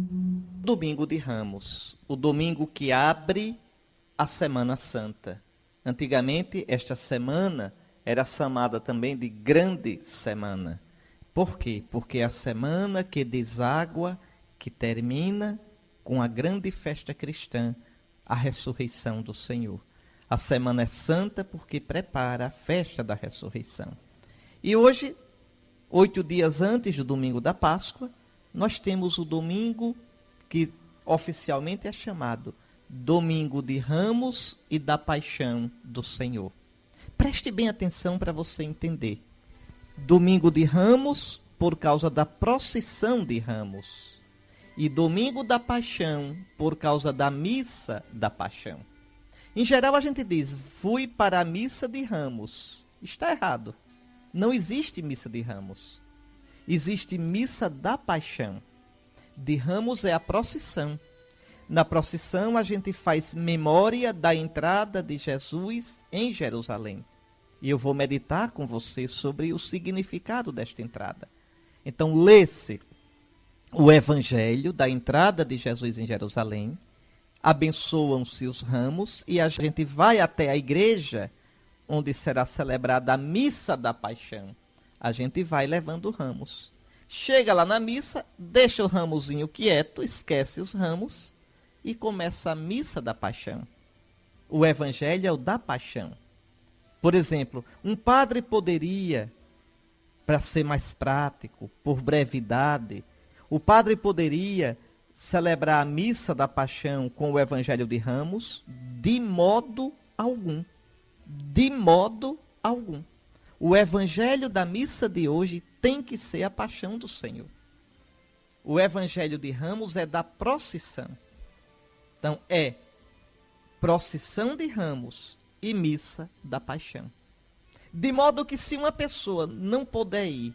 Domingo de Ramos, o domingo que abre a Semana Santa. Antigamente, esta semana era chamada também de Grande Semana. Por quê? Porque é a semana que deságua, que termina com a grande festa cristã, a ressurreição do Senhor. A semana é santa porque prepara a festa da ressurreição. E hoje, 8 dias antes do domingo da Páscoa, nós temos o domingo que oficialmente é chamado Domingo de Ramos e da Paixão do Senhor. Preste bem atenção para você entender. Domingo de Ramos, por causa da procissão de Ramos. E Domingo da Paixão, por causa da missa da Paixão. Em geral, a gente diz, fui para a missa de Ramos. Está errado. Não existe missa de Ramos. Existe missa da Paixão. De Ramos é a procissão. Na procissão, a gente faz memória da entrada de Jesus em Jerusalém. E eu vou meditar com você sobre o significado desta entrada. Então, lê-se o evangelho da entrada de Jesus em Jerusalém, abençoam-se os ramos e a gente vai até a igreja onde será celebrada a missa da paixão. A gente vai levando ramos. Chega lá na missa, deixa o ramozinho quieto, esquece os ramos e começa a missa da paixão. O evangelho é o da paixão. Por exemplo, um padre poderia, para ser mais prático, por brevidade, o padre poderia celebrar a missa da paixão com o evangelho de Ramos? De modo algum. De modo algum. O evangelho da missa de hoje tem que ser a paixão do Senhor. O evangelho de Ramos é da procissão. Então, é procissão de Ramos e missa da paixão. De modo que se uma pessoa não puder ir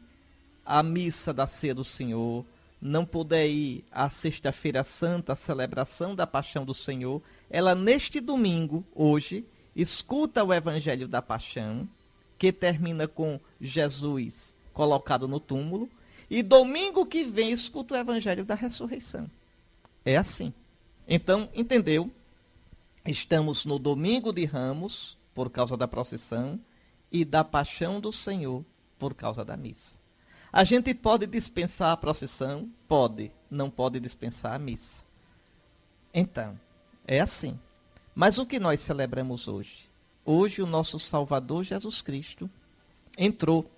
à missa da ceia do Senhor, não puder ir à sexta-feira santa, a celebração da paixão do Senhor, ela neste domingo, hoje, escuta o evangelho da paixão, que termina com Jesus colocado no túmulo, e domingo que vem escuta o evangelho da ressurreição. É assim. Então, entendeu? Estamos no domingo de Ramos, por causa da procissão, e da paixão do Senhor, por causa da missa. A gente pode dispensar a procissão? Pode. Não pode dispensar a missa. Então, é assim. Mas o que nós celebramos hoje? Hoje o nosso Salvador Jesus Cristo entrou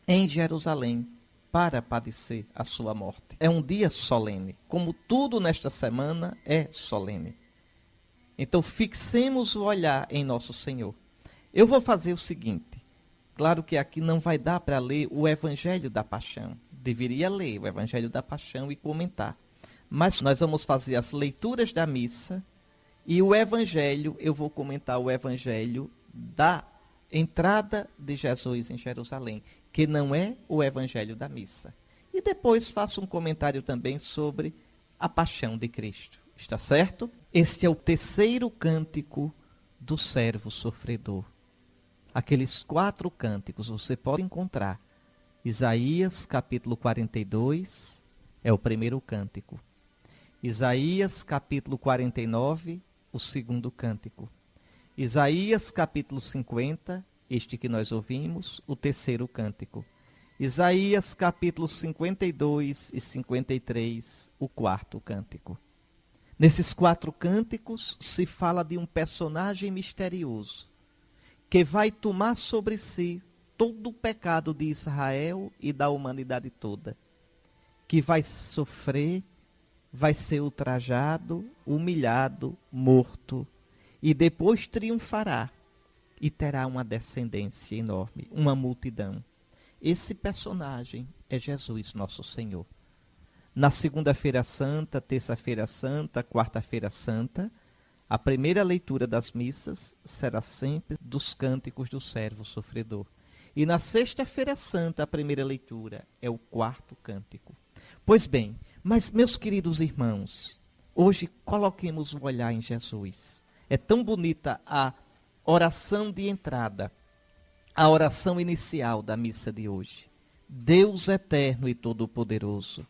em Jerusalém para padecer a sua morte. É um dia solene. Como tudo nesta semana é solene. Então fixemos o olhar em nosso Senhor. Eu vou fazer o seguinte. Claro que aqui não vai dar para ler o Evangelho da Paixão. Deveria ler o Evangelho da Paixão e comentar. Mas nós vamos fazer as leituras da missa e o Evangelho, eu vou comentar o Evangelho da entrada de Jesus em Jerusalém, que não é o Evangelho da missa. E depois faço um comentário também sobre a paixão de Cristo. Está certo? Este é o terceiro cântico do servo sofredor. Aqueles 4 cânticos você pode encontrar. Isaías, capítulo 42, é o primeiro cântico. Isaías, capítulo 49, o segundo cântico. Isaías, capítulo 50, este que nós ouvimos, o terceiro cântico. Isaías, capítulo 52 e 53, o quarto cântico. Nesses 4 cânticos se fala de um personagem misterioso, que vai tomar sobre si todo o pecado de Israel e da humanidade toda, que vai sofrer, vai ser ultrajado, humilhado, morto, e depois triunfará, e terá uma descendência enorme, uma multidão. Esse personagem é Jesus, nosso Senhor. Na segunda-feira santa, terça-feira santa, quarta-feira santa, a primeira leitura das missas será sempre dos cânticos do servo sofredor. E na sexta-feira santa, a primeira leitura é o quarto cântico. Pois bem, mas meus queridos irmãos, hoje coloquemos o olhar em Jesus. É tão bonita a oração de entrada, a oração inicial da missa de hoje. Deus eterno e todo-poderoso,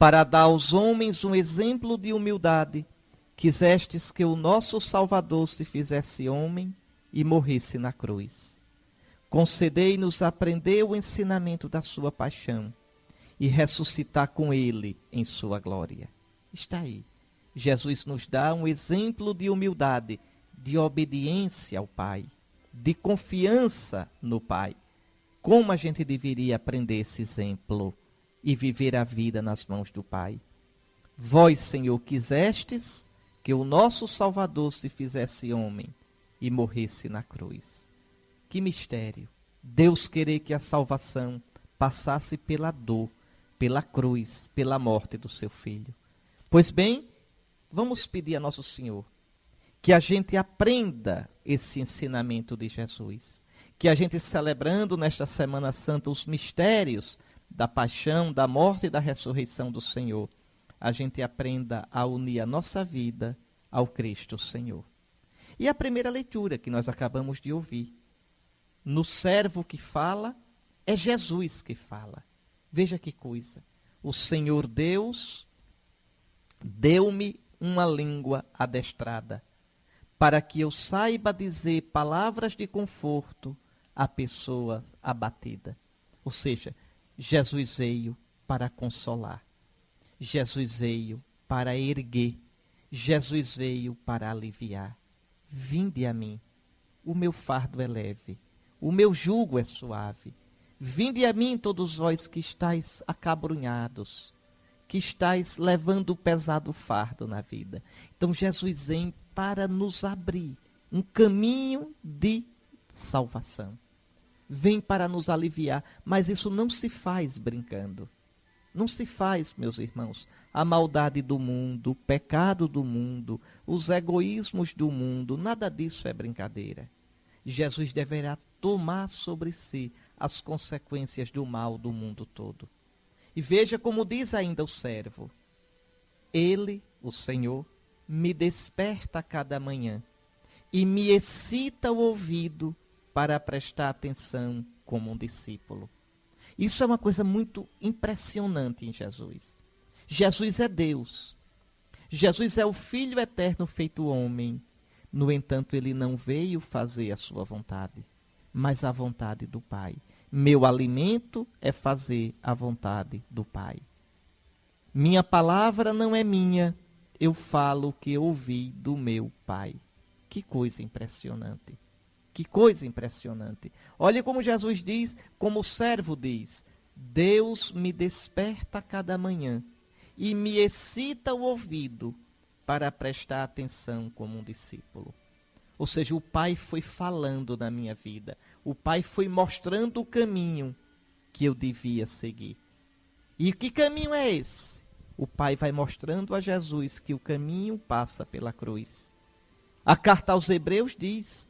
para dar aos homens um exemplo de humildade, quisestes que o nosso Salvador se fizesse homem e morresse na cruz. Concedei-nos aprender o ensinamento da sua paixão e ressuscitar com ele em sua glória. Está aí. Jesus nos dá um exemplo de humildade, de obediência ao Pai, de confiança no Pai. Como a gente deveria aprender esse exemplo e viver a vida nas mãos do Pai? Vós, Senhor, quisestes que o nosso Salvador se fizesse homem e morresse na cruz. Que mistério! Deus querer que a salvação passasse pela dor, pela cruz, pela morte do seu Filho. Pois bem, vamos pedir a Nosso Senhor que a gente aprenda esse ensinamento de Jesus. Que a gente, celebrando nesta Semana Santa os mistérios da paixão, da morte e da ressurreição do Senhor, a gente aprenda a unir a nossa vida ao Cristo Senhor. E a primeira leitura que nós acabamos de ouvir, no servo que fala, é Jesus que fala. Veja que coisa. O Senhor Deus deu-me uma língua adestrada, para que eu saiba dizer palavras de conforto à pessoa abatida. Ou seja, Jesus veio para consolar. Jesus veio para erguer. Jesus veio para aliviar. Vinde a mim, o meu fardo é leve, o meu jugo é suave. Vinde a mim todos vós que estáis acabrunhados, que estáis levando o pesado fardo na vida. Então Jesus vem para nos abrir um caminho de salvação. Vem para nos aliviar, mas isso não se faz brincando. Não se faz, meus irmãos, a maldade do mundo, o pecado do mundo, os egoísmos do mundo, nada disso é brincadeira. Jesus deverá tomar sobre si as consequências do mal do mundo todo. E veja como diz ainda o servo: Ele, o Senhor, me desperta a cada manhã e me excita o ouvido para prestar atenção como um discípulo. Isso é uma coisa muito impressionante em Jesus. Jesus é Deus. Jesus é o Filho eterno feito homem. No entanto, ele não veio fazer a sua vontade, mas a vontade do Pai. Meu alimento é fazer a vontade do Pai. Minha palavra não é minha, eu falo o que ouvi do meu Pai. Que coisa impressionante. Que coisa impressionante. Olha como Jesus diz, como o servo diz: Deus me desperta a cada manhã e me excita o ouvido para prestar atenção como um discípulo. Ou seja, o Pai foi falando na minha vida. O Pai foi mostrando o caminho que eu devia seguir. E que caminho é esse? O Pai vai mostrando a Jesus que o caminho passa pela cruz. A carta aos Hebreus diz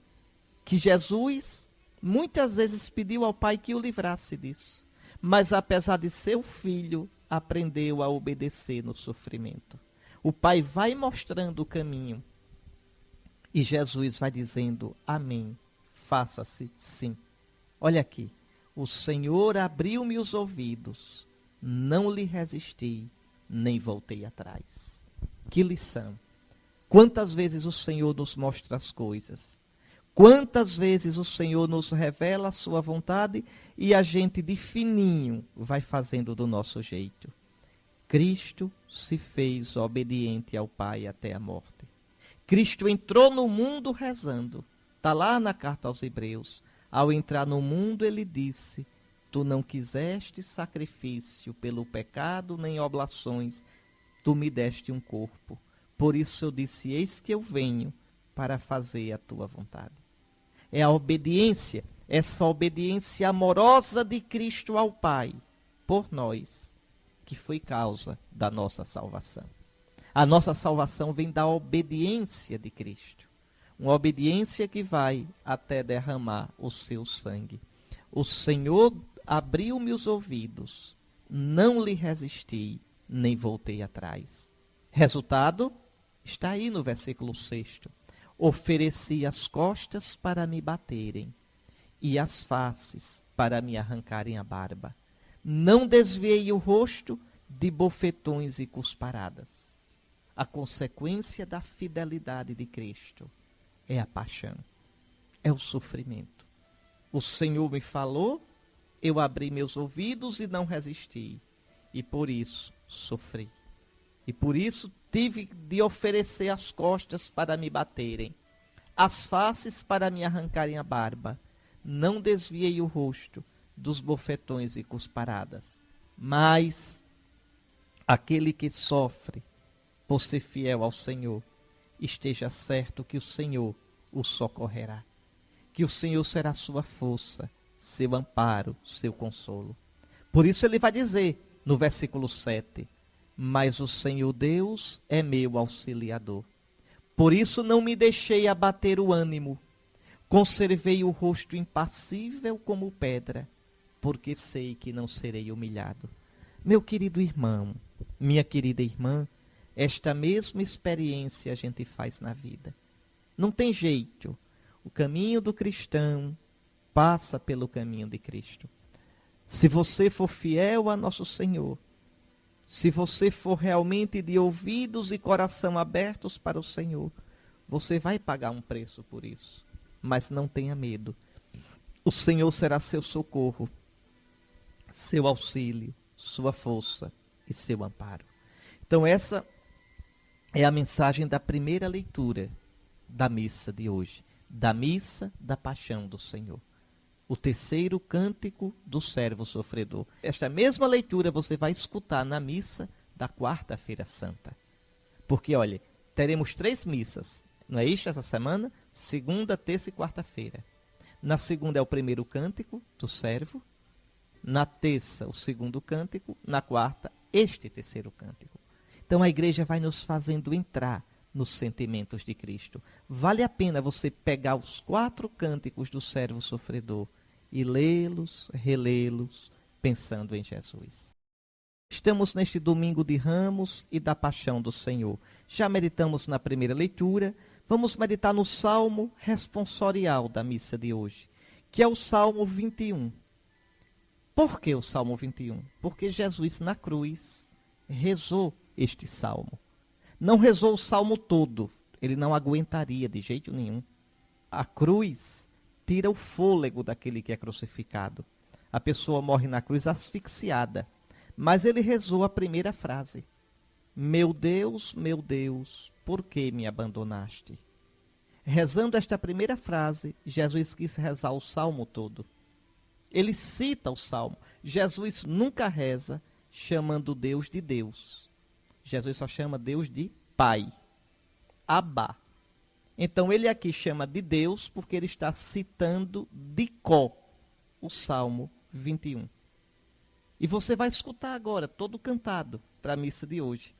que Jesus muitas vezes pediu ao Pai que o livrasse disso. Mas apesar de ser o filho, aprendeu a obedecer no sofrimento. O Pai vai mostrando o caminho. E Jesus vai dizendo: amém, faça-se sim. Olha aqui, o Senhor abriu-me os ouvidos, não lhe resisti, nem voltei atrás. Que lição! Quantas vezes o Senhor nos mostra as coisas. Quantas vezes o Senhor nos revela a sua vontade e a gente de fininho vai fazendo do nosso jeito. Cristo se fez obediente ao Pai até a morte. Cristo entrou no mundo rezando. Está lá na carta aos Hebreus. Ao entrar no mundo, ele disse: Tu não quiseste sacrifício pelo pecado, nem oblações. Tu me deste um corpo. Por isso eu disse: Eis que eu venho para fazer a tua vontade. É a obediência, essa obediência amorosa de Cristo ao Pai, por nós, que foi causa da nossa salvação. A nossa salvação vem da obediência de Cristo. Uma obediência que vai até derramar o seu sangue. O Senhor abriu-me os ouvidos, não lhe resisti, nem voltei atrás. Resultado, está aí no versículo 6. Ofereci as costas para me baterem e as faces para me arrancarem a barba. Não desviei o rosto de bofetões e cusparadas. A consequência da fidelidade de Cristo é a paixão, é o sofrimento. O Senhor me falou, eu abri meus ouvidos e não resisti, e por isso sofri. E por isso tive de oferecer as costas para me baterem, as faces para me arrancarem a barba. Não desviei o rosto dos bofetões e cusparadas. Mas aquele que sofre por ser fiel ao Senhor, esteja certo que o Senhor o socorrerá, que o Senhor será sua força, seu amparo, seu consolo. Por isso ele vai dizer no versículo 7, mas o Senhor Deus é meu auxiliador. Por isso não me deixei abater o ânimo, conservei o rosto impassível como pedra, porque sei que não serei humilhado. Meu querido irmão, minha querida irmã, esta mesma experiência a gente faz na vida. Não tem jeito. O caminho do cristão passa pelo caminho de Cristo. Se você for fiel a nosso Senhor, se você for realmente de ouvidos e coração abertos para o Senhor, você vai pagar um preço por isso. Mas não tenha medo. O Senhor será seu socorro, seu auxílio, sua força e seu amparo. Então essa é a mensagem da primeira leitura da missa de hoje, da missa da paixão do Senhor. O terceiro cântico do servo sofredor. Esta mesma leitura você vai escutar na missa da quarta-feira santa. Porque, olha, teremos 3 missas, não é isso essa semana? Segunda, terça e quarta-feira. Na segunda é o primeiro cântico do servo. Na terça, o segundo cântico. Na quarta, este terceiro cântico. Então a igreja vai nos fazendo entrar nos sentimentos de Cristo. Vale a pena você pegar os 4 cânticos do servo sofredor e lê-los, relê-los, pensando em Jesus. Estamos neste domingo de Ramos e da Paixão do Senhor. Já meditamos na primeira leitura, vamos meditar no Salmo responsorial da missa de hoje, que é o Salmo 21. Por que o Salmo 21? Porque Jesus na cruz rezou este salmo. Não rezou o salmo todo, ele não aguentaria de jeito nenhum. A cruz tira o fôlego daquele que é crucificado. A pessoa morre na cruz asfixiada. Mas ele rezou a primeira frase. Meu Deus, por que me abandonaste? Rezando esta primeira frase, Jesus quis rezar o salmo todo. Ele cita o salmo. Jesus nunca reza chamando Deus de Deus. Jesus só chama Deus de Pai, Abá. Então ele aqui chama de Deus porque ele está citando de có o Salmo 21. E você vai escutar agora, todo cantado, para a missa de hoje.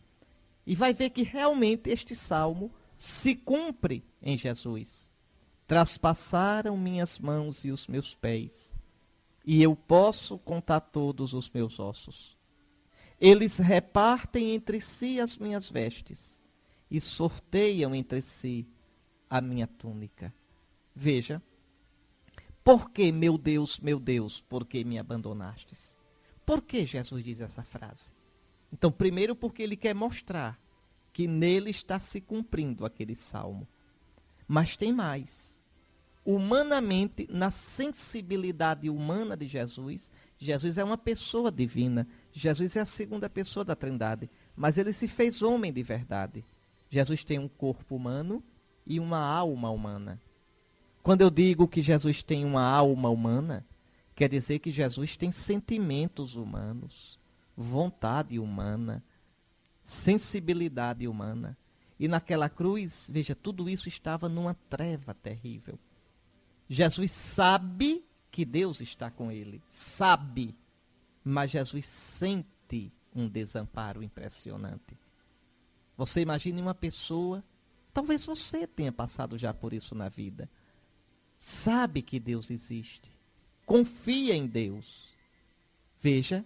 E vai ver que realmente este salmo se cumpre em Jesus. Traspassaram minhas mãos e os meus pés, e eu posso contar todos os meus ossos. Eles repartem entre si as minhas vestes e sorteiam entre si a minha túnica. Veja, por que, meu Deus, por que me abandonastes? Por que Jesus diz essa frase? Então, primeiro porque ele quer mostrar que nele está se cumprindo aquele salmo. Mas tem mais. Humanamente, na sensibilidade humana de Jesus, Jesus é uma pessoa divina. Jesus é a segunda pessoa da Trindade. Mas ele se fez homem de verdade. Jesus tem um corpo humano e uma alma humana. Quando eu digo que Jesus tem uma alma humana, quer dizer que Jesus tem sentimentos humanos, vontade humana, sensibilidade humana. E naquela cruz, veja, tudo isso estava numa treva terrível. Jesus sabe que Deus está com ele, sabe, mas Jesus sente um desamparo impressionante. Você imagine uma pessoa, talvez você tenha passado já por isso na vida, sabe que Deus existe, confia em Deus, veja,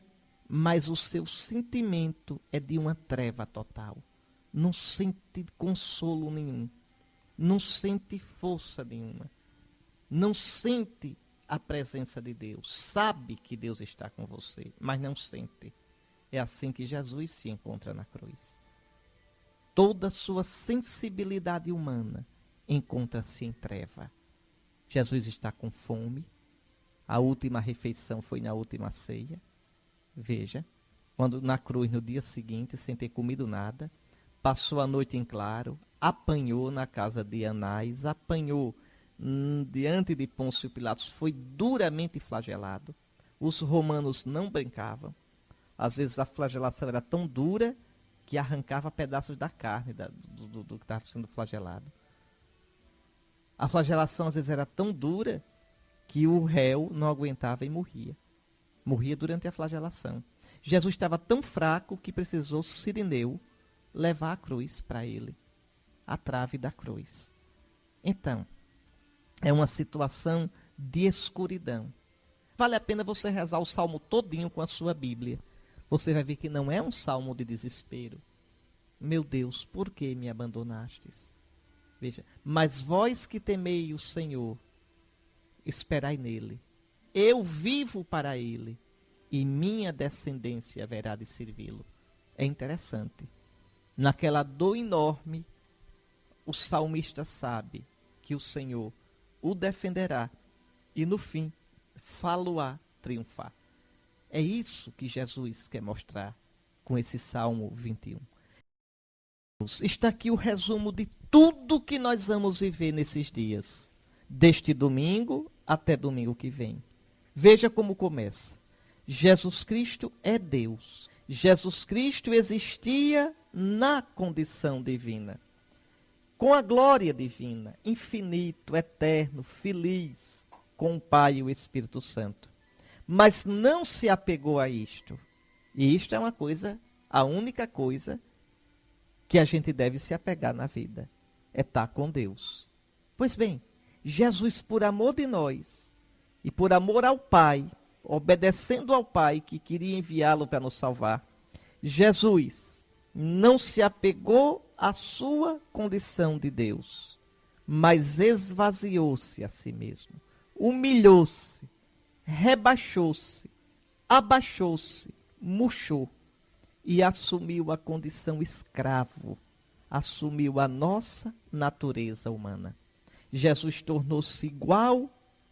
mas o seu sentimento é de uma treva total, não sente consolo nenhum, não sente força nenhuma, não sente a presença de Deus, sabe que Deus está com você, mas não sente. É assim que Jesus se encontra na cruz. Toda sua sensibilidade humana encontra-se em treva. Jesus está com fome. A última refeição foi na última ceia. Veja, quando na cruz, no dia seguinte, sem ter comido nada, passou a noite em claro, apanhou na casa de Anás, apanhou diante de Pôncio Pilatos, foi duramente flagelado. Os romanos não brincavam. Às vezes a flagelação era tão dura que arrancava pedaços da carne do que estava sendo flagelado. A flagelação às vezes era tão dura que o réu não aguentava e morria. Morria durante a flagelação. Jesus estava tão fraco que precisou Cirineu levar a cruz para ele, a trave da cruz. Então, é uma situação de escuridão. Vale a pena você rezar o salmo todinho com a sua Bíblia. Você vai ver que não é um salmo de desespero. Meu Deus, por que me abandonastes? Veja, mas vós que temei o Senhor, esperai nele. Eu vivo para ele, e minha descendência haverá de servi-lo. É interessante. Naquela dor enorme, o salmista sabe que o Senhor o defenderá e no fim fá-lo-á triunfar. É isso que Jesus quer mostrar com esse Salmo 21. Está aqui o resumo de tudo que nós vamos viver nesses dias, deste domingo até domingo que vem. Veja como começa. Jesus Cristo é Deus. Jesus Cristo existia na condição divina, com a glória divina, infinito, eterno, feliz, com o Pai e o Espírito Santo. Mas não se apegou a isto. E isto é uma coisa, a única coisa que a gente deve se apegar na vida, é estar com Deus. Pois bem, Jesus, por amor de nós, e por amor ao Pai, obedecendo ao Pai que queria enviá-lo para nos salvar, Jesus não se apegou à sua condição de Deus, mas esvaziou-se a si mesmo, humilhou-se, rebaixou-se, abaixou-se, murchou e assumiu a condição escravo, assumiu a nossa natureza humana. Jesus tornou-se igual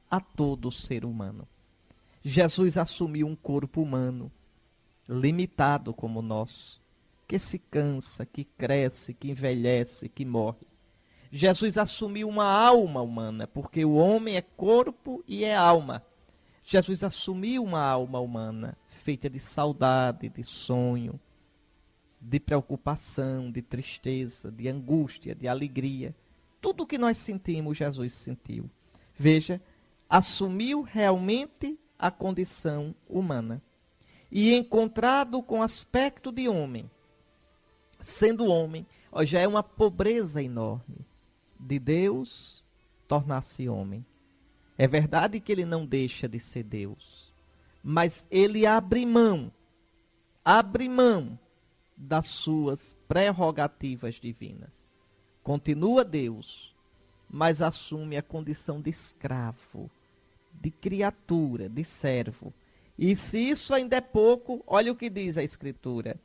a todo ser humano. Jesus assumiu um corpo humano, limitado como o nosso, que se cansa, que cresce, que envelhece, que morre. Jesus assumiu uma alma humana, porque o homem é corpo e é alma. Jesus assumiu uma alma humana, feita de saudade, de sonho, de preocupação, de tristeza, de angústia, de alegria. Tudo o que nós sentimos, Jesus sentiu. Veja, assumiu realmente a condição humana. E encontrado com aspecto de homem, sendo homem, já é uma pobreza enorme de Deus tornar-se homem. É verdade que ele não deixa de ser Deus, mas ele abre mão das suas prerrogativas divinas. Continua Deus, mas assume a condição de escravo, de criatura, de servo. E se isso ainda é pouco, olha o que diz a Escritura.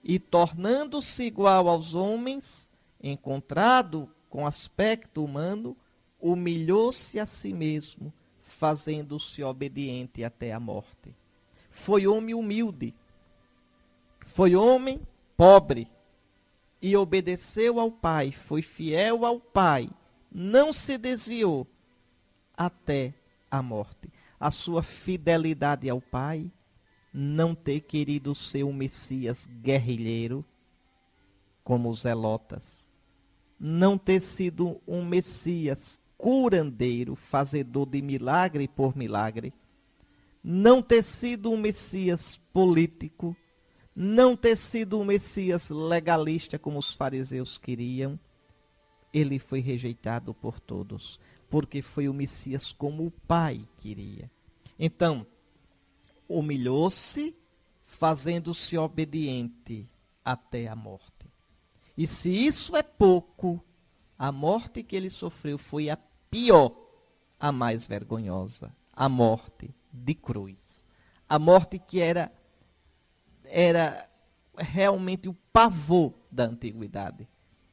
E tornando-se igual aos homens, encontrado com aspecto humano, humilhou-se a si mesmo, fazendo-se obediente até a morte. Foi homem humilde, foi homem pobre, e obedeceu ao Pai, foi fiel ao Pai, não se desviou até a morte. A sua fidelidade ao Pai, não ter querido ser um Messias guerrilheiro, como os zelotas, não ter sido um Messias curandeiro, fazedor de milagre por milagre, não ter sido um Messias político, não ter sido um Messias legalista como os fariseus queriam. Ele foi rejeitado por todos, porque foi o Messias como o Pai queria. Então, humilhou-se, fazendo-se obediente até a morte. E se isso é pouco, a morte que ele sofreu foi a pior, a mais vergonhosa, a morte de cruz. A morte que era era realmente o pavor da antiguidade.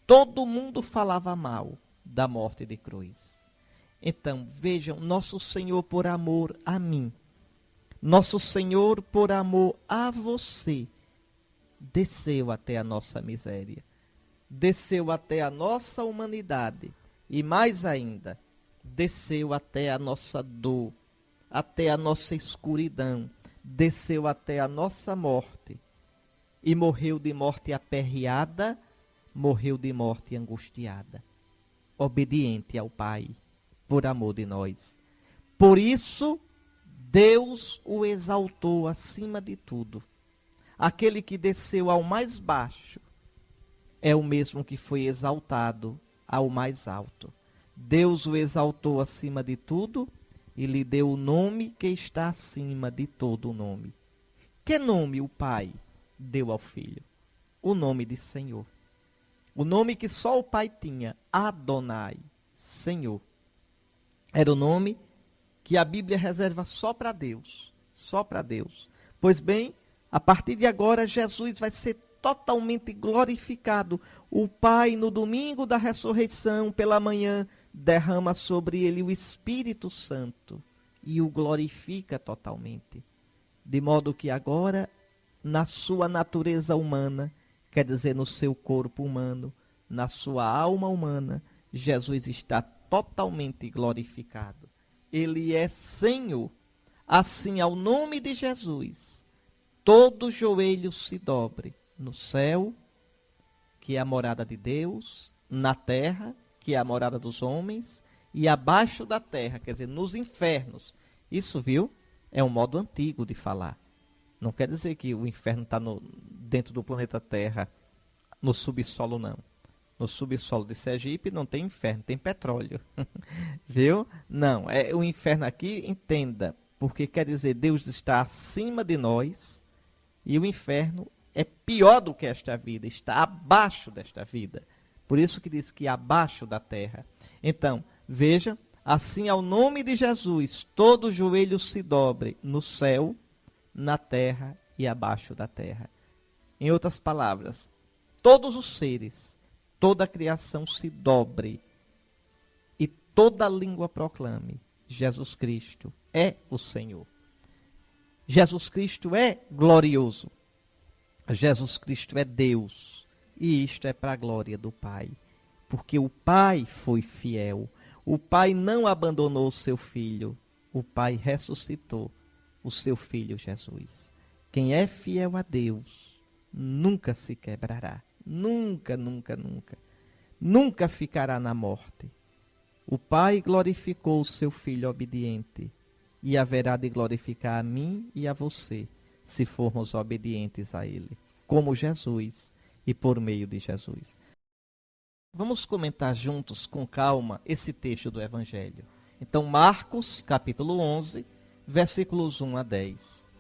Todo mundo falava mal da morte de cruz. Então, vejam, nosso Senhor, por amor a mim, nosso Senhor, por amor a você, desceu até a nossa miséria, desceu até a nossa humanidade e, mais ainda, desceu até a nossa dor, até a nossa escuridão, desceu até a nossa morte e morreu de morte aperreada, morreu de morte angustiada, obediente ao Pai, por amor de nós. Por isso, Deus o exaltou acima de tudo. Aquele que desceu ao mais baixo é o mesmo que foi exaltado ao mais alto. Deus o exaltou acima de tudo e lhe deu o nome que está acima de todo o nome. Que nome o Pai deu ao Filho? O nome de Senhor. O nome que só o Pai tinha, Adonai, Senhor. Era o nome que a Bíblia reserva só para Deus. Só para Deus. Pois bem, a partir de agora, Jesus vai ser totalmente glorificado. O Pai, no domingo da ressurreição, pela manhã, derrama sobre ele o Espírito Santo e o glorifica totalmente. De modo que agora, na sua natureza humana, quer dizer, no seu corpo humano, na sua alma humana, Jesus está totalmente glorificado. Ele é Senhor. Assim, ao nome de Jesus, todo joelho se dobre no céu, que é a morada de Deus, na terra, que é a morada dos homens, e abaixo da terra, quer dizer, nos infernos. Isso, viu, é um modo antigo de falar. Não quer dizer que o inferno está dentro do planeta Terra, no subsolo, não. No subsolo de Sergipe não tem inferno, tem petróleo. Viu? Não, o inferno aqui, entenda, porque quer dizer, Deus está acima de nós e o inferno é pior do que esta vida, está abaixo desta vida. Por isso que diz que abaixo da terra. Então, veja, assim ao nome de Jesus, todo joelho se dobre no céu, na terra e abaixo da terra. Em outras palavras, todos os seres, toda a criação se dobre e toda língua proclame: Jesus Cristo é o Senhor. Jesus Cristo é glorioso. Jesus Cristo é Deus. E isto é para a glória do Pai. Porque o Pai foi fiel. O Pai não abandonou o seu Filho. O Pai ressuscitou o seu Filho Jesus. Quem é fiel a Deus nunca se quebrará. Nunca, nunca, nunca. Nunca ficará na morte. O Pai glorificou o seu Filho obediente e haverá de glorificar a mim e a você, se formos obedientes a Ele, como Jesus e por meio de Jesus. Vamos comentar juntos, com calma, esse texto do Evangelho. Então, Marcos, capítulo 11, versículos 1 a 10.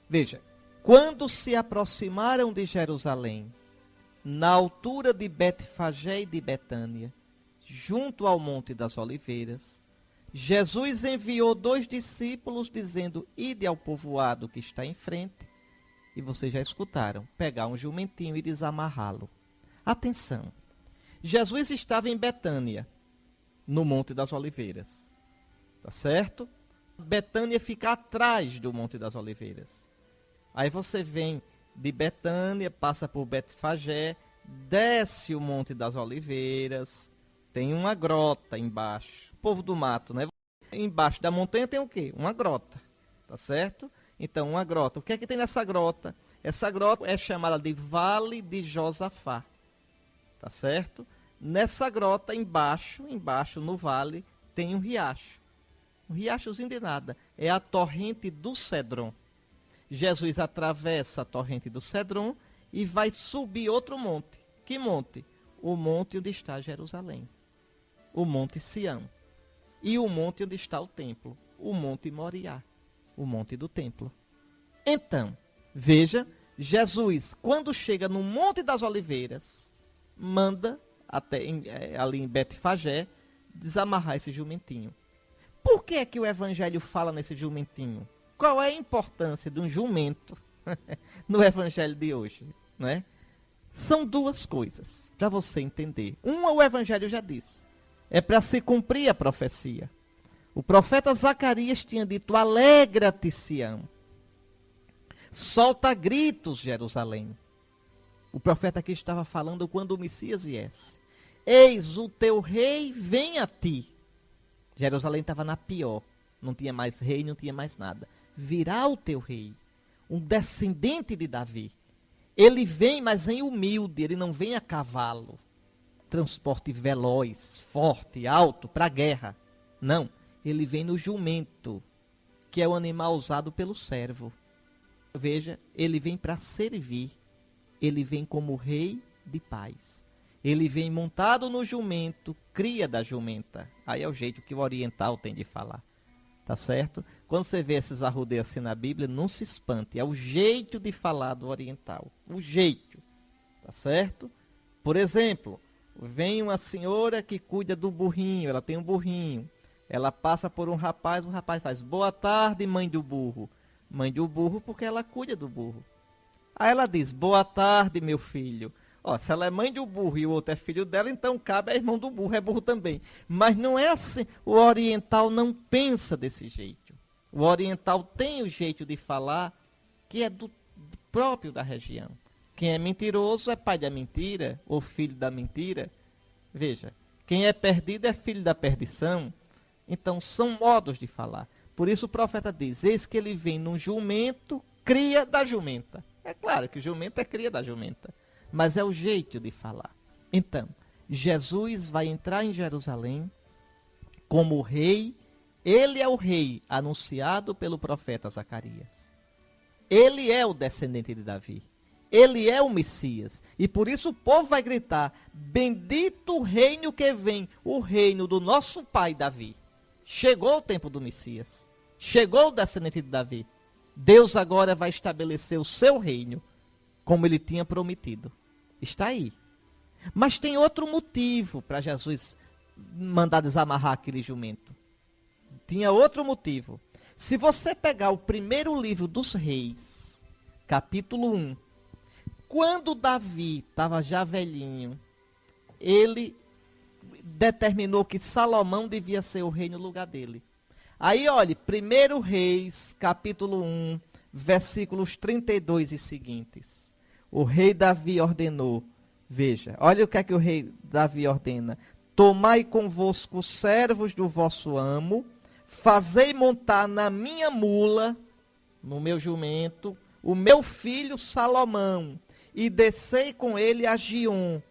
Veja, quando se aproximaram de Jerusalém, na altura de Betfagé e de Betânia, junto ao Monte das Oliveiras, Jesus enviou 2 discípulos, dizendo: ide ao povoado que está em frente, e vocês já escutaram, pegar um jumentinho e desamarrá-lo. Atenção, Jesus estava em Betânia, no Monte das Oliveiras, tá certo? Betânia fica atrás do Monte das Oliveiras. Aí você vem de Betânia, passa por Betfagé, desce o Monte das Oliveiras, tem uma grota embaixo. O povo do mato, né? Embaixo da montanha tem o quê? Uma grota, tá certo? Então, uma grota. O que é que tem nessa grota? Essa grota é chamada de Vale de Josafá, tá certo? Nessa grota, embaixo no vale, tem um riacho. Um riachozinho de nada. É a torrente do Cedron. Jesus atravessa a torrente do Cedron e vai subir outro monte. Que monte? O monte onde está Jerusalém. O monte Sião. E o monte onde está o templo. O monte Moriá. O monte do templo. Então, veja, Jesus, quando chega no Monte das Oliveiras, manda, ali em Betfagé, desamarrar esse jumentinho. Por que é que o Evangelho fala nesse jumentinho? Qual é a importância de um jumento no evangelho de hoje, não é? São duas coisas, para você entender. Uma, o evangelho já disse, é para se cumprir a profecia. O profeta Zacarias tinha dito: alegra-te, Sião. Solta gritos, Jerusalém. O profeta aqui estava falando quando o Messias viesse. Eis o teu rei vem a ti. Jerusalém estava na pior. Não tinha mais rei, não tinha mais nada. Virá o teu rei, um descendente de Davi. Ele vem, mas em humilde, ele não vem a cavalo. Transporte veloz, forte, alto, para a guerra. Não, ele vem no jumento, que é o animal usado pelo servo. Veja, ele vem para servir. Ele vem como rei de paz. Ele vem montado no jumento, cria da jumenta. Aí é o jeito que o oriental tem de falar. Tá certo? Quando você vê esses arrudeios assim na Bíblia, não se espante. É o jeito de falar do oriental. O jeito. Tá certo? Por exemplo, vem uma senhora que cuida do burrinho. Ela tem um burrinho. Ela passa por um rapaz, o rapaz faz: boa tarde, mãe do burro. Mãe do burro porque ela cuida do burro. Aí ela diz: boa tarde, meu filho. Ó, se ela é mãe do burro e o outro é filho dela, então cabe a irmão do burro, é burro também. Mas não é assim. O oriental não pensa desse jeito. O oriental tem o jeito de falar que é do próprio da região. Quem é mentiroso é pai da mentira, ou filho da mentira. Veja, quem é perdido é filho da perdição. Então são modos de falar. Por isso o profeta diz: eis que ele vem num jumento, cria da jumenta. É claro que o jumento é cria da jumenta. Mas é o jeito de falar. Então, Jesus vai entrar em Jerusalém como rei. Ele é o rei anunciado pelo profeta Zacarias. Ele é o descendente de Davi. Ele é o Messias. E por isso o povo vai gritar: bendito o reino que vem, o reino do nosso pai Davi. Chegou o tempo do Messias. Chegou o descendente de Davi. Deus agora vai estabelecer o seu reino, como ele tinha prometido. Está aí. Mas tem outro motivo para Jesus mandar desamarrar aquele jumento. Tinha outro motivo. Se você pegar o primeiro livro dos Reis, capítulo 1, quando Davi estava já velhinho, ele determinou que Salomão devia ser o rei no lugar dele. Aí, olhe, 1 Reis, capítulo 1, versículos 32 e seguintes. O rei Davi ordenou, veja, olha o que é que o rei Davi ordena: tomai convosco os servos do vosso amo, fazei montar na minha mula, no meu jumento, o meu filho Salomão, e descei com ele a Giom.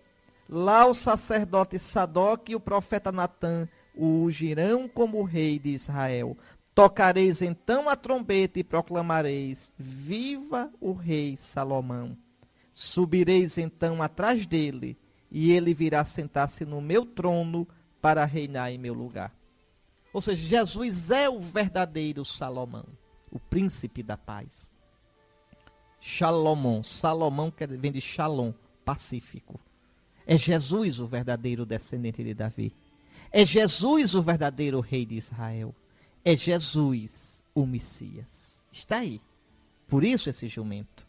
Lá o sacerdote Sadoc e o profeta Natã o ungirão como rei de Israel. Tocareis então a trombeta e proclamareis: viva o rei Salomão. Subireis então atrás dele, e ele virá sentar-se no meu trono para reinar em meu lugar. Ou seja, Jesus é o verdadeiro Salomão, o príncipe da paz. Shalom, Salomão vem de Shalom, pacífico. É Jesus o verdadeiro descendente de Davi. É Jesus o verdadeiro rei de Israel. É Jesus o Messias. Está aí. Por isso esse jumento.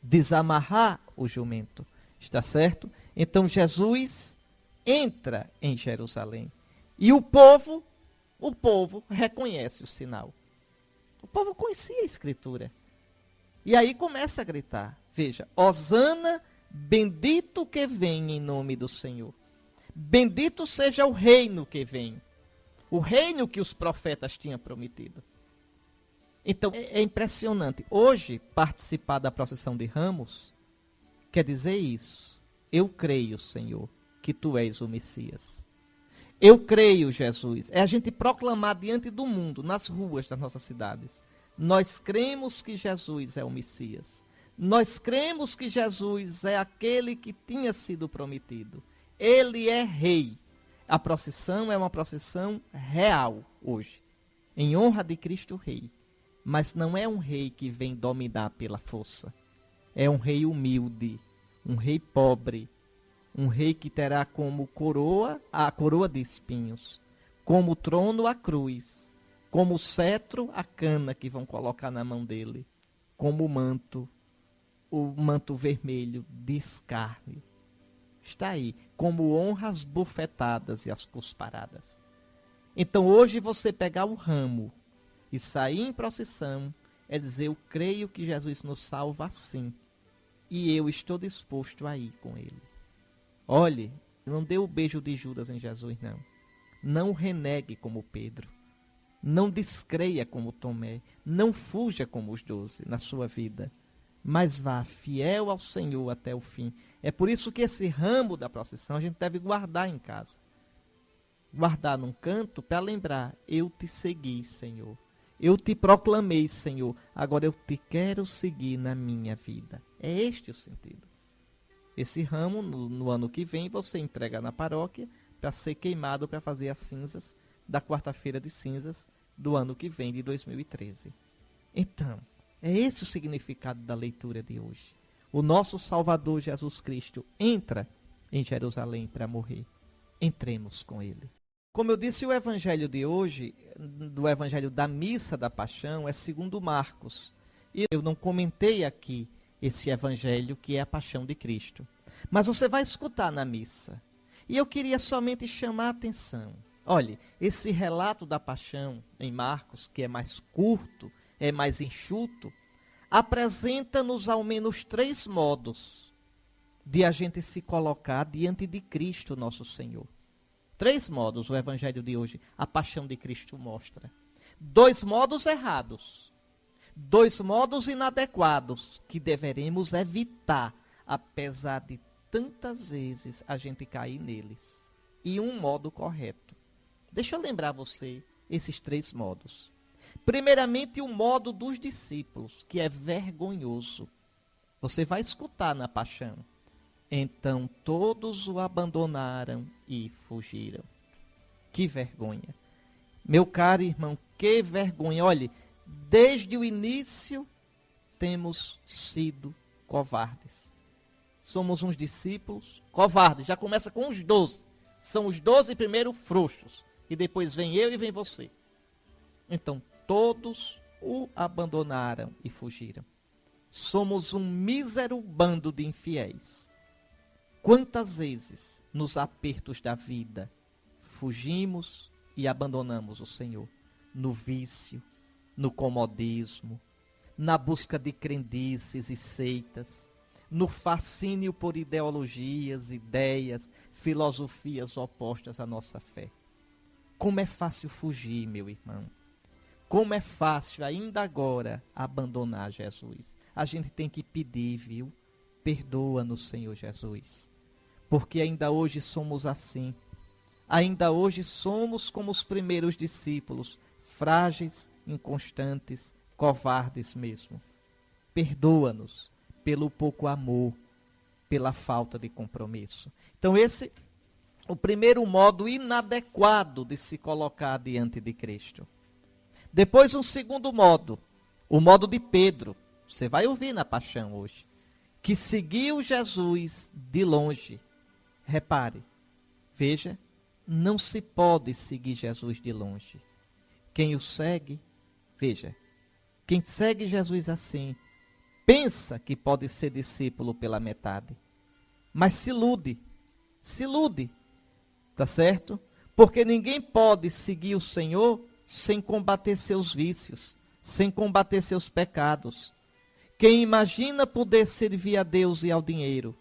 Desamarrar o jumento. Está certo? Então Jesus entra em Jerusalém. E o povo reconhece o sinal. O povo conhecia a Escritura. E aí começa a gritar. Veja, Hosana, bendito que vem em nome do Senhor. Bendito seja o reino que vem. O reino que os profetas tinham prometido. Então, é impressionante. Hoje, participar da procissão de Ramos quer dizer isso. Eu creio, Senhor, que Tu és o Messias. Eu creio, Jesus. É a gente proclamar diante do mundo, nas ruas das nossas cidades. Nós cremos que Jesus é o Messias. Nós cremos que Jesus é aquele que tinha sido prometido. Ele é rei. A procissão é uma procissão real hoje, em honra de Cristo Rei. Mas não é um rei que vem dominar pela força. É um rei humilde, um rei pobre, um rei que terá como coroa a coroa de espinhos, como trono a cruz, como cetro a cana que vão colocar na mão dele, como manto o manto vermelho de escárnio. Está aí, como honra as bofetadas e as cusparadas. Então hoje você pegar o ramo e sair em procissão é dizer, eu creio que Jesus nos salva assim. E eu estou disposto a ir com ele. Olhe, não dê o beijo de Judas em Jesus, não. Não renegue como Pedro. Não descreia como Tomé. Não fuja como os 12 na sua vida. Mas vá fiel ao Senhor até o fim. É por isso que esse ramo da procissão a gente deve guardar em casa. Guardar num canto para lembrar, eu te segui, Senhor. Eu te proclamei, Senhor. Agora eu te quero seguir na minha vida. É este o sentido. Esse ramo, no ano que vem, você entrega na paróquia para ser queimado para fazer as cinzas da quarta-feira de cinzas do ano que vem, de 2013. Então, é esse o significado da leitura de hoje. O nosso Salvador Jesus Cristo entra em Jerusalém para morrer. Entremos com ele. Como eu disse, o evangelho de hoje, do evangelho da missa da paixão, é segundo Marcos. E eu não comentei aqui esse evangelho que é a paixão de Cristo. Mas você vai escutar na missa. E eu queria somente chamar a atenção. Olhe, esse relato da paixão em Marcos, que é mais curto, é mais enxuto, apresenta-nos ao menos 3 modos de a gente se colocar diante de Cristo, nosso Senhor. 3 modos o evangelho de hoje, a paixão de Cristo mostra. 2 modos errados. 2 modos inadequados que deveremos evitar, apesar de tantas vezes a gente cair neles. E um modo correto. Deixa eu lembrar você esses 3 modos. Primeiramente, o modo dos discípulos, que é vergonhoso. Você vai escutar na paixão. Então todos o abandonaram e fugiram. Que vergonha. Meu caro irmão, que vergonha. Olhe, desde o início temos sido covardes. Somos uns discípulos covardes. Já começa com os 12. São os 12 primeiro frouxos. E depois vem eu e vem você. Então todos o abandonaram e fugiram. Somos um mísero bando de infiéis. Quantas vezes, nos apertos da vida, fugimos e abandonamos o Senhor? No vício, no comodismo, na busca de crendices e seitas, no fascínio por ideologias, ideias, filosofias opostas à nossa fé. Como é fácil fugir, meu irmão. Como é fácil, ainda agora, abandonar Jesus. A gente tem que pedir, viu? Perdoa-nos, Senhor Jesus. Porque ainda hoje somos assim. Ainda hoje somos como os primeiros discípulos, frágeis, inconstantes, covardes mesmo. Perdoa-nos pelo pouco amor, pela falta de compromisso. Então esse é o primeiro modo inadequado de se colocar diante de Cristo. Depois um segundo modo, o modo de Pedro. Você vai ouvir na paixão hoje. Que seguiu Jesus de longe. Repare, veja, não se pode seguir Jesus de longe. Quem o segue, veja, quem segue Jesus assim, pensa que pode ser discípulo pela metade, mas se ilude, tá certo? Porque ninguém pode seguir o Senhor sem combater seus vícios, sem combater seus pecados. Quem imagina poder servir a Deus e ao dinheiro,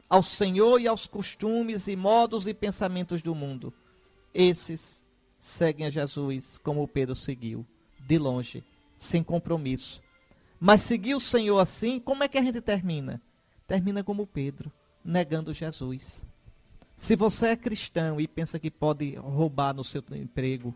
ao Senhor e aos costumes e modos e pensamentos do mundo, esses seguem a Jesus como Pedro seguiu, de longe, sem compromisso. Mas seguir o Senhor assim, como é que a gente termina? Termina como Pedro, negando Jesus. Se você é cristão e pensa que pode roubar no seu emprego,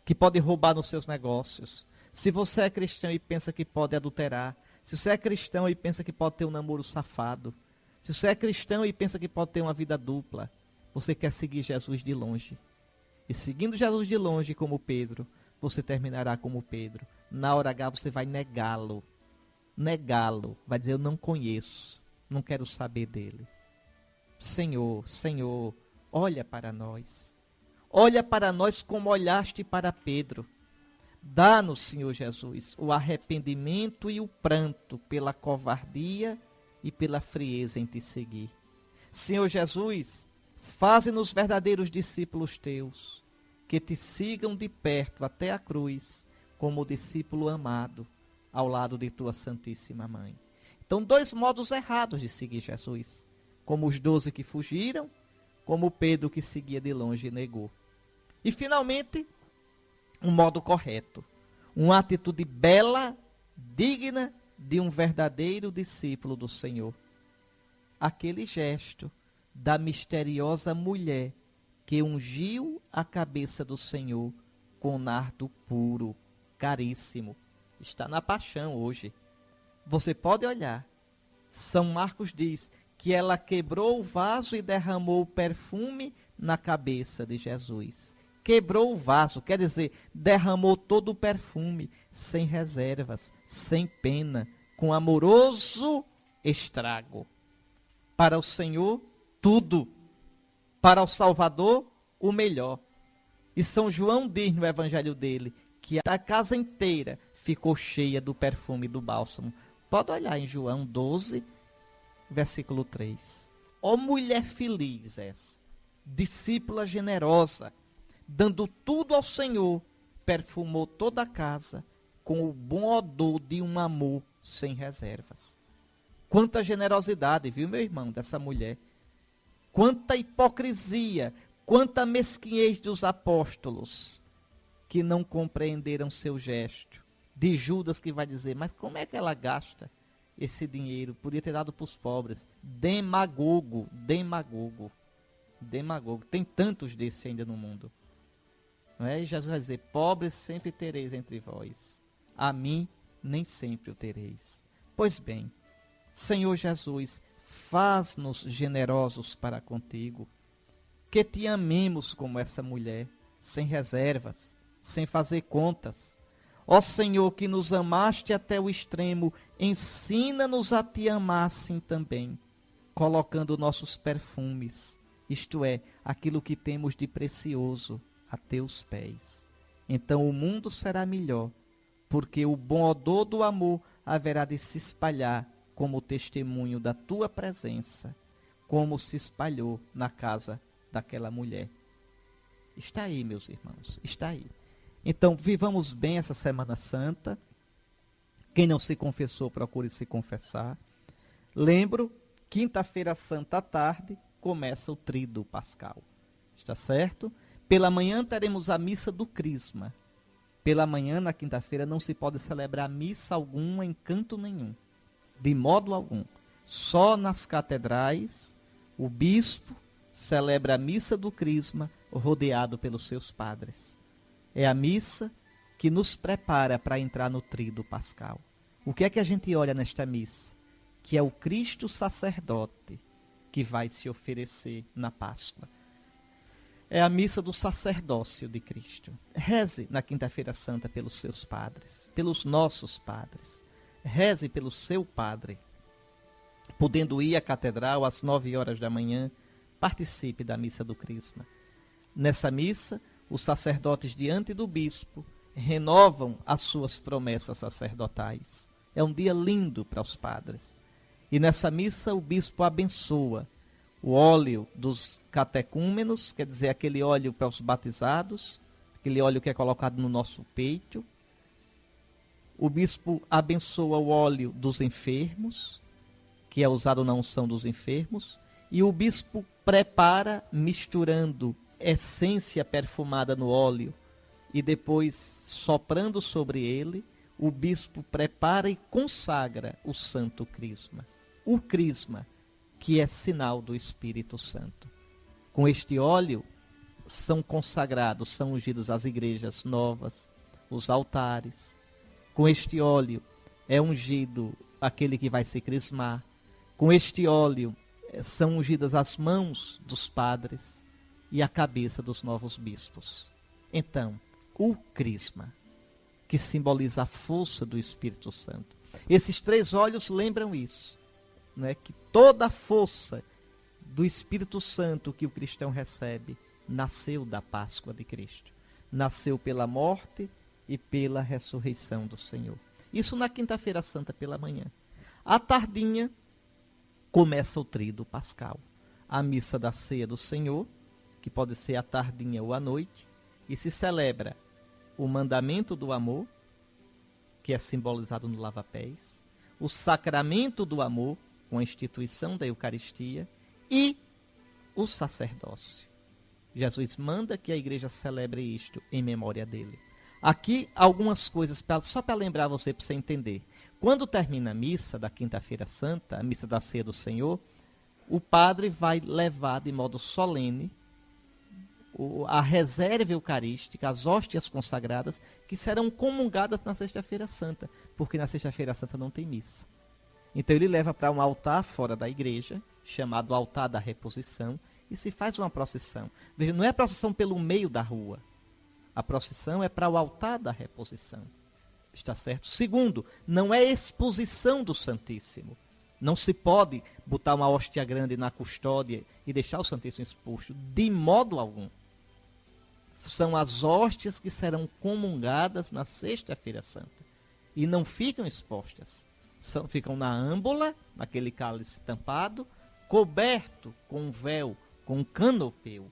que pode roubar nos seus negócios, se você é cristão e pensa que pode adulterar, se você é cristão e pensa que pode ter um namoro safado, se você é cristão e pensa que pode ter uma vida dupla, você quer seguir Jesus de longe. E seguindo Jesus de longe como Pedro, você terminará como Pedro. Na hora H você vai negá-lo. Negá-lo. Vai dizer, eu não conheço. Não quero saber dele. Senhor, Senhor, olha para nós. Olha para nós como olhaste para Pedro. Dá-nos, Senhor Jesus, o arrependimento e o pranto pela covardia e pela frieza em te seguir. Senhor Jesus, faze-nos verdadeiros discípulos teus, que te sigam de perto até a cruz, como discípulo amado, ao lado de tua Santíssima Mãe. Então, 2 modos errados de seguir Jesus, como os 12 que fugiram, como Pedro que seguia de longe e negou. E, finalmente, um modo correto, uma atitude bela, digna de um verdadeiro discípulo do Senhor. Aquele gesto da misteriosa mulher que ungiu a cabeça do Senhor com nardo puro, caríssimo. Está na Paixão hoje. Você pode olhar. São Marcos diz que ela quebrou o vaso e derramou o perfume na cabeça de Jesus. Quebrou o vaso, quer dizer, derramou todo o perfume, sem reservas, sem pena, com amoroso estrago. Para o Senhor, tudo. Para o Salvador, o melhor. E São João diz no evangelho dele que a casa inteira ficou cheia do perfume do bálsamo. Pode olhar em João 12, versículo 3. Ó mulher feliz essa, discípula generosa, dando tudo ao Senhor, perfumou toda a casa com o bom odor de um amor sem reservas. Quanta generosidade, viu, meu irmão, dessa mulher. Quanta hipocrisia, quanta mesquinhez dos apóstolos que não compreenderam seu gesto. De Judas que vai dizer, mas como é que ela gasta esse dinheiro? Podia ter dado para os pobres. Demagogo, demagogo, demagogo. Tem tantos desses ainda no mundo. Não é? E Jesus vai dizer, pobres sempre tereis entre vós. A mim nem sempre o tereis. Pois bem, Senhor Jesus, faz-nos generosos para contigo, que te amemos como essa mulher, sem reservas, sem fazer contas. Ó Senhor, que nos amaste até o extremo, ensina-nos a te amar assim também, colocando nossos perfumes, isto é, aquilo que temos de precioso, a teus pés. Então o mundo será melhor, porque o bom odor do amor haverá de se espalhar como testemunho da tua presença, como se espalhou na casa daquela mulher. Está aí, meus irmãos, está aí. Então, vivamos bem essa Semana Santa. Quem não se confessou, procure se confessar. Lembro, quinta-feira santa à tarde, começa o Tríduo Pascal. Está certo? Pela manhã teremos a missa do Crisma. Pela manhã, na quinta-feira, não se pode celebrar missa alguma em canto nenhum. De modo algum. Só nas catedrais, o bispo celebra a missa do Crisma, rodeado pelos seus padres. É a missa que nos prepara para entrar no Tríduo Pascal. O que é que a gente olha nesta missa? Que é o Cristo sacerdote que vai se oferecer na Páscoa. É a missa do sacerdócio de Cristo. Reze na quinta-feira santa pelos seus padres, pelos nossos padres. Reze pelo seu padre. Podendo ir à catedral às 9 horas da manhã, participe da missa do Crisma. Nessa missa, os sacerdotes diante do bispo renovam as suas promessas sacerdotais. É um dia lindo para os padres. E nessa missa o bispo abençoa o óleo dos catecúmenos, quer dizer, aquele óleo para os batizados, aquele óleo que é colocado no nosso peito. O bispo abençoa o óleo dos enfermos, que é usado na unção dos enfermos. E o bispo prepara, misturando essência perfumada no óleo e depois soprando sobre ele, o bispo prepara e consagra o Santo Crisma. O Crisma, que é sinal do Espírito Santo. Com este óleo são consagrados, são ungidos as igrejas novas, os altares. Com este óleo é ungido aquele que vai se crismar. Com este óleo são ungidas as mãos dos padres e a cabeça dos novos bispos. Então, o crisma, que simboliza a força do Espírito Santo. Esses 3 óleos lembram isso, né? Que toda a força do Espírito Santo que o cristão recebe nasceu da Páscoa de Cristo. Nasceu pela morte, e pela ressurreição do Senhor. Isso na quinta-feira santa pela manhã. À tardinha, começa o tríduo pascal. A missa da ceia do Senhor, que pode ser à tardinha ou à noite, e se celebra o mandamento do amor, que é simbolizado no lava-pés, o sacramento do amor, com a instituição da Eucaristia, e o sacerdócio. Jesus manda que a igreja celebre isto em memória dele. Aqui algumas coisas, só para lembrar você, para você entender. Quando termina a missa da quinta-feira santa, a missa da ceia do Senhor, o padre vai levar de modo solene a reserva eucarística, as hóstias consagradas, que serão comungadas na sexta-feira santa, porque na sexta-feira santa não tem missa. Então ele leva para um altar fora da igreja, chamado altar da reposição, e se faz uma procissão. Veja, não é procissão pelo meio da rua. A procissão é para o altar da reposição. Está certo? Segundo, não é exposição do Santíssimo. Não se pode botar uma hóstia grande na custódia e deixar o Santíssimo exposto, de modo algum. São as hóstias que serão comungadas na sexta-feira santa. E não ficam expostas. Ficam na âmbola, naquele cálice tampado, coberto com um véu, com um canopeu.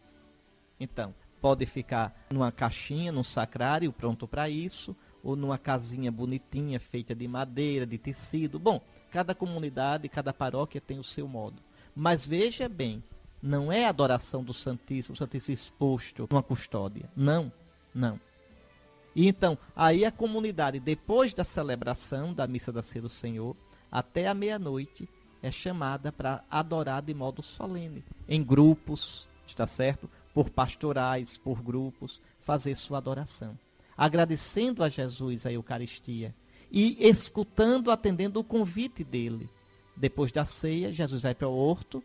Então, pode ficar numa caixinha, num sacrário, pronto para isso, ou numa casinha bonitinha, feita de madeira, de tecido. Bom, cada comunidade, cada paróquia tem o seu modo. Mas veja bem, não é a adoração do Santíssimo, o Santíssimo exposto numa custódia. Não, não. E então, aí a comunidade, depois da celebração da missa da ceia do Senhor, até a meia-noite, é chamada para adorar de modo solene, em grupos, está certo? Por pastorais, por grupos, fazer sua adoração. Agradecendo a Jesus a Eucaristia e escutando, atendendo o convite dele. Depois da ceia, Jesus vai para o horto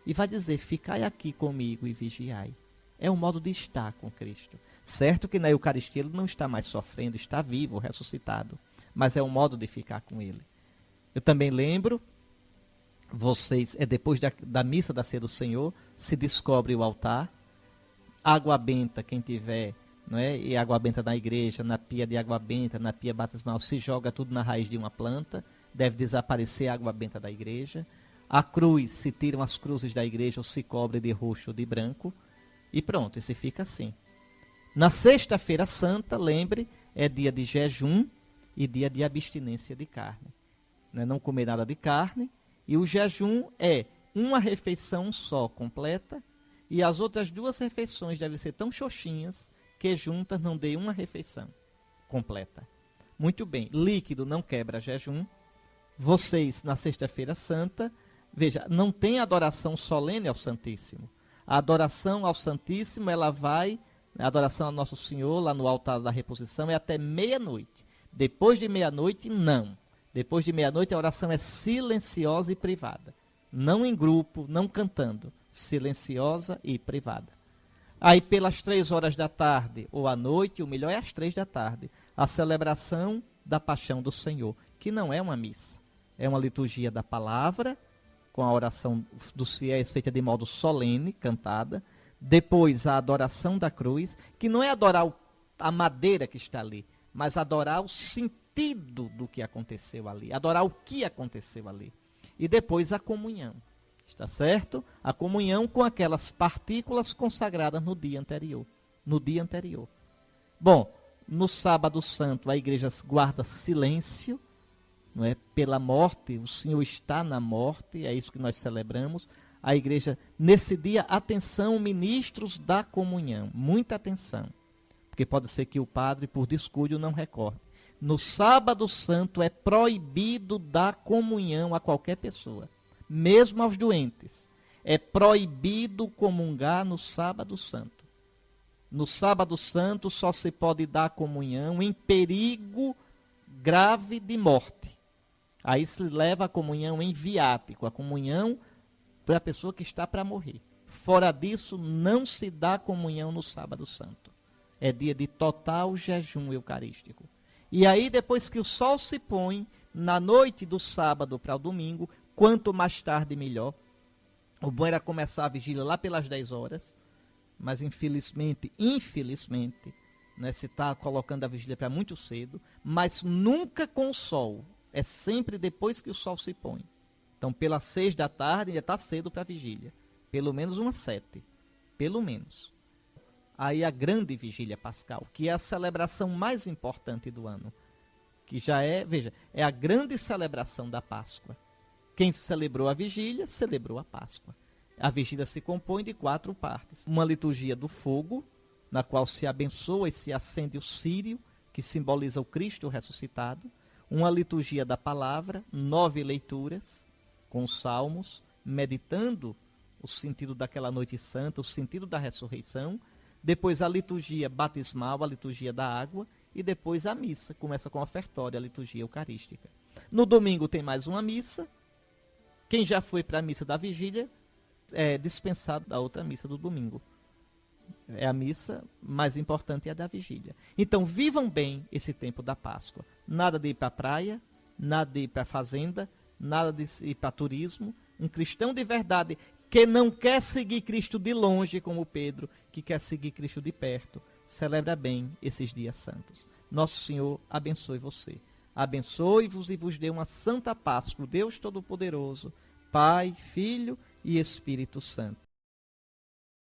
e vai dizer, ficai aqui comigo e vigiai. É um modo de estar com Cristo. Certo que na Eucaristia ele não está mais sofrendo, está vivo, ressuscitado. Mas é um modo de ficar com ele. Eu também lembro, vocês, depois da missa da ceia do Senhor, se descobre o altar, água benta, quem tiver, não é? E água benta na igreja, na pia de água benta, na pia batismal, se joga tudo na raiz de uma planta, deve desaparecer a água benta da igreja. A cruz, se tiram as cruzes da igreja, ou se cobre de roxo ou de branco, e pronto, e se fica assim. Na sexta-feira santa, lembre, é dia de jejum e dia de abstinência de carne. Não comer nada de carne, e o jejum é uma refeição só completa, e as outras duas refeições devem ser tão xoxinhas que juntas não dê uma refeição completa. Muito bem, líquido não quebra jejum. Vocês, na sexta-feira santa, veja, não tem adoração solene ao Santíssimo. A adoração ao Santíssimo, ela vai, a adoração ao Nosso Senhor, lá no altar da reposição, é até meia-noite. Depois de meia-noite, não. Depois de meia-noite, a oração é silenciosa e privada. Não em grupo, não cantando. Silenciosa e privada. Aí, pelas 3 horas da tarde ou à noite, o melhor é às 3 da tarde, a celebração da Paixão do Senhor, que não é uma missa. É uma liturgia da palavra, com a oração dos fiéis feita de modo solene, cantada. Depois, a adoração da cruz, que não é adorar a madeira que está ali, mas adorar o sentido do que aconteceu ali, adorar o que aconteceu ali. E depois a comunhão, está certo? A comunhão com aquelas partículas consagradas no dia anterior. No dia anterior. Bom, no sábado santo a igreja guarda silêncio, não é? Pela morte, o Senhor está na morte, é isso que nós celebramos. A igreja, nesse dia, atenção, ministros da comunhão, muita atenção, porque pode ser que o padre, por descuido, não recorde. No sábado santo é proibido dar comunhão a qualquer pessoa, mesmo aos doentes. É proibido comungar no sábado santo. No sábado santo só se pode dar comunhão em perigo grave de morte. Aí se leva a comunhão em viático, a comunhão para a pessoa que está para morrer. Fora disso, não se dá comunhão no sábado santo. É dia de total jejum eucarístico. E aí, depois que o sol se põe, na noite do sábado para o domingo, quanto mais tarde, melhor. O bom era começar a vigília lá pelas 10 horas, mas infelizmente, né, se está colocando a vigília para muito cedo, mas nunca com o sol. É sempre depois que o sol se põe. Então, pelas 6 da tarde, ainda está cedo para a vigília. Pelo menos umas 7. Pelo menos. Aí a grande vigília pascal, que é a celebração mais importante do ano. Que já é, veja, é a grande celebração da Páscoa. Quem celebrou a vigília, celebrou a Páscoa. A vigília se compõe de 4 partes. Uma liturgia do fogo, na qual se abençoa e se acende o círio, que simboliza o Cristo ressuscitado. Uma liturgia da palavra, 9 leituras, com os salmos, meditando o sentido daquela noite santa, o sentido da ressurreição. Depois a liturgia batismal, a liturgia da água. E depois a missa, começa com a ofertória, a liturgia eucarística. No domingo tem mais uma missa. Quem já foi para a missa da vigília é dispensado da outra missa do domingo. É a missa mais importante, é a da vigília. Então vivam bem esse tempo da Páscoa. Nada de ir para a praia, nada de ir para a fazenda, nada de ir para turismo. Um cristão de verdade que não quer seguir Cristo de longe, como Pedro, que quer seguir Cristo de perto, celebra bem esses dias santos. Nosso Senhor abençoe você. Abençoe-vos e vos dê uma santa Páscoa, Deus Todo-Poderoso, Pai, Filho e Espírito Santo.